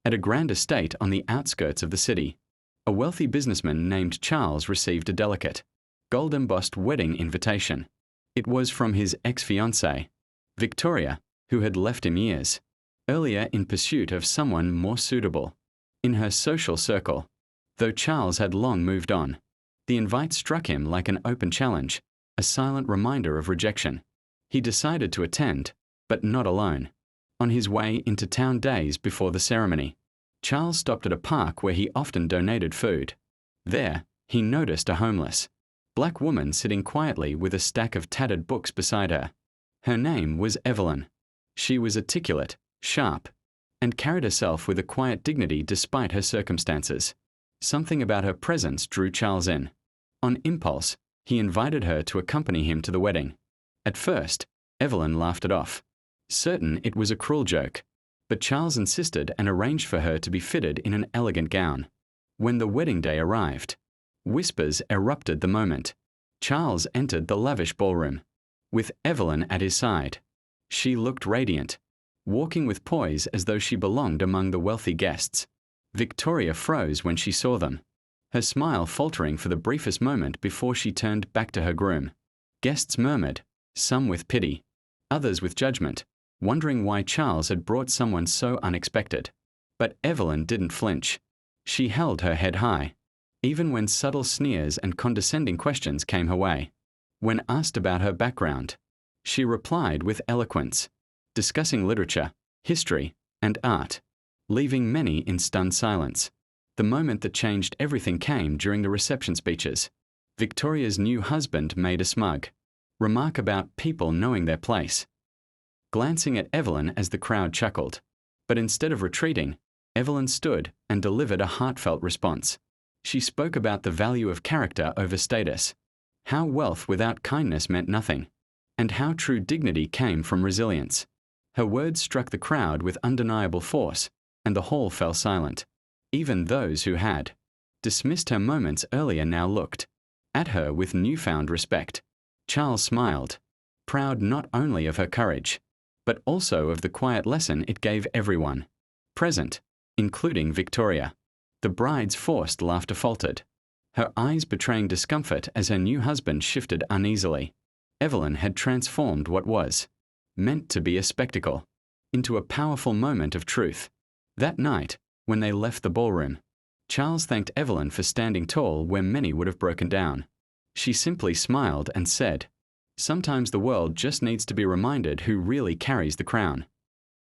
at a grand estate on the outskirts of the city. A wealthy businessman named Charles received a delicate, gold-embossed wedding invitation. It was from his ex-fiancée, Victoria, who had left him years earlier in pursuit of someone more suitable. In her social circle, though Charles had long moved on, the invite struck him like an open challenge, a silent reminder of rejection. He decided to attend, but not alone. On his way into town days before the ceremony, Charles stopped at a park where he often donated food. There, he noticed a homeless black woman sitting quietly with a stack of tattered books beside her. Her name was Evelyn. She was articulate, sharp, and carried herself with a quiet dignity despite her circumstances. Something about her presence drew Charles in. On impulse, he invited her to accompany him to the wedding. At first, Evelyn laughed it off, certain it was a cruel joke, but Charles insisted and arranged for her to be fitted in an elegant gown. When the wedding day arrived, whispers erupted the moment. Charles entered the lavish ballroom, with Evelyn at his side. She looked radiant, walking with poise as though she belonged among the wealthy guests. Victoria froze when she saw them, her smile faltering for the briefest moment before she turned back to her groom. Guests murmured, some with pity, others with judgment, wondering why Charles had brought someone so unexpected. But Evelyn didn't flinch. She held her head high, even when subtle sneers and condescending questions came her way. When asked about her background, she replied with eloquence, discussing literature, history, and art, leaving many in stunned silence. The moment that changed everything came during the reception speeches. Victoria's new husband made a smug remark about people knowing their place, glancing at Evelyn as the crowd chuckled. But instead of retreating, Evelyn stood and delivered a heartfelt response. She spoke about the value of character over status, how wealth without kindness meant nothing, and how true dignity came from resilience. Her words struck the crowd with undeniable force, and the hall fell silent. Even those who had dismissed her moments earlier now looked at her with newfound respect. Charles smiled, proud not only of her courage, but also of the quiet lesson it gave everyone present, including Victoria. The bride's forced laughter faltered, her eyes betraying discomfort as her new husband shifted uneasily. Evelyn had transformed what was meant to be a spectacle into a powerful moment of truth. That night, when they left the ballroom, Charles thanked Evelyn for standing tall where many would have broken down. She simply smiled and said, "Sometimes the world just needs to be reminded who really carries the crown."